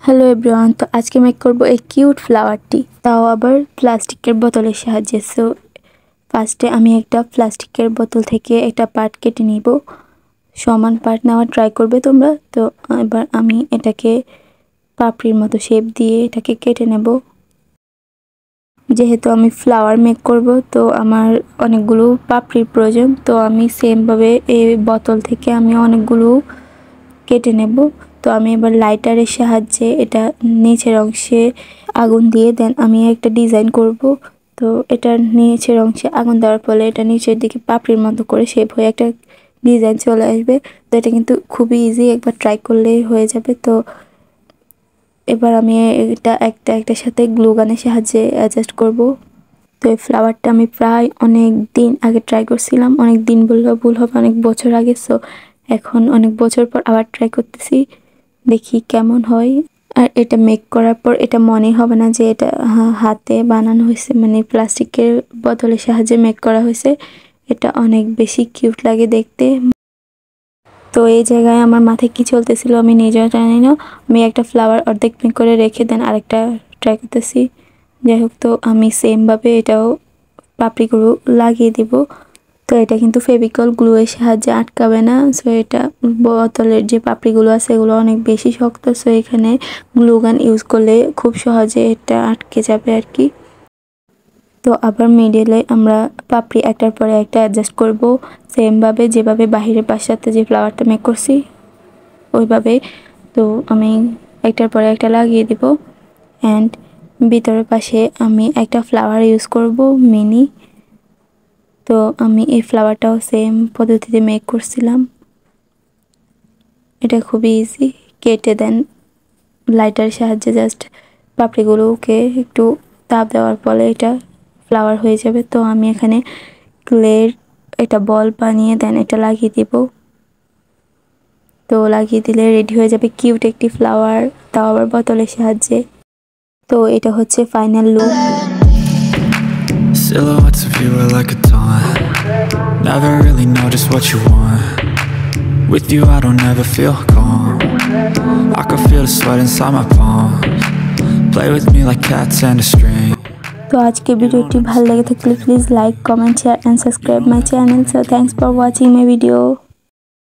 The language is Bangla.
Hello everyone. तो आज के मेक करब এই কিউট ফ্লাওয়ারটি, তাও আবার প্লাস্টিকের বোতলের সাহায্যে। সো ফার্স্টে আমি একটা প্লাস্টিকের বোতল থেকে একটা পার্ট কেটে নিব। সমান পার্ট নেওয়ার ট্রাই করবে তোমরা। তো এবার আমি এটাকে পাপড়ির মতো শেপ দিয়ে এটাকে কেটে নেব। যেহেতু আমি ফ্লাওয়ার মেক করব তো আমার অনেকগুলো পাপড়ির প্রয়োজন। তো আমি সেমভাবে এই বোতল থেকে আমি অনেকগুলো কেটে নেব। তো আমি এবার লাইটারের সাহায্যে এটা নিচের অংশে আগুন দিয়ে দেন আমি একটা ডিজাইন করব। তো এটার নিচের অংশে আগুন দেওয়ার ফলে এটা নিচের দিকে পাপড়ির মতো করে শেপ হয়ে একটা ডিজাইন চলে আসবে। তো এটা কিন্তু খুবই ইজি, একবার ট্রাই করলেই হয়ে যাবে। তো এবার আমি এটা একটার সাথে গ্লু গানের সাহায্যে অ্যাডজাস্ট করব। তো এই ফ্লাওয়ারটা আমি প্রায় অনেক দিন আগে ট্রাই করছিলাম। অনেক দিন বললেও ভুল হবে, অনেক বছর আগে। সো এখন অনেক বছর পর আবার ট্রাই করতেছি, দেখি কেমন হয়। আর এটা মেক করার পর এটা মনে হবে না যে এটা হাতে বানানো হয়েছে, মানে প্লাস্টিকের বোতলের সাহায্যে মেক করা হয়েছে। এটা অনেক বেশি কিউট লাগে দেখতে। তো এই জায়গায় আমার মাথায় কি চলতেছিল আমি নিজেও জানি না। আমি একটা ফ্লাওয়ার অর্ধেক মেক করে রেখে দেন আরেকটা ট্রাই করতেছি। যাই হোক, তো আমি সেমভাবে এটাও পাপড়িগুলো লাগিয়ে দিব। তো এটা কিন্তু ফেভিকল গ্লু এর সাহায্যে আটকাবে না। সো এটা বোতলের যে পাপড়িগুলো আছে এগুলো অনেক বেশি শক্ত। সো এখানে গ্লু গান ইউজ করলে খুব সহজে এটা আটকে যাবে আর কি। তো আবার মিডলে আমরা পাপড়ি একটার পরে একটা অ্যাডজাস্ট করব সেমভাবে, যেভাবে বাহিরের পাশাতে যে ফ্লাওয়ারটা মেক করছি ওইভাবে। তো আমি একটার পরে একটা লাগিয়ে দিব। অ্যান্ড ভিতরের পাশে আমি একটা ফ্লাওয়ার ইউজ করব মিনি। তো আমি এই ফ্লাওয়ারটাও সেম পদ্ধতিতে মেক করছিলাম। এটা খুবই ইজি, কেটে দেন লাইটারের সাহায্যে জাস্ট পাপড়িগুলোকে একটু তাপ দেওয়ার ফলে এটা ফ্লাওয়ার হয়ে যাবে। তো আমি এখানে ক্লের একটা বল বানিয়ে দেন এটা লাগিয়ে দিব। তো লাগিয়ে দিলে রেডি হয়ে যাবে কিউট একটি ফ্লাওয়ার, তাও আবার বোতলের সাহায্যে। তো এটা হচ্ছে final look. Silhouettes of you are like a taunt. Never really know just what you want. With you I don't ever feel calm. I can feel the sweat inside my palms. Play with me like cats and a string. তো আজকে ভিডিওটি ভালো লেগে থাকলে please like, comment, share and subscribe my channel. So thanks for watching my video.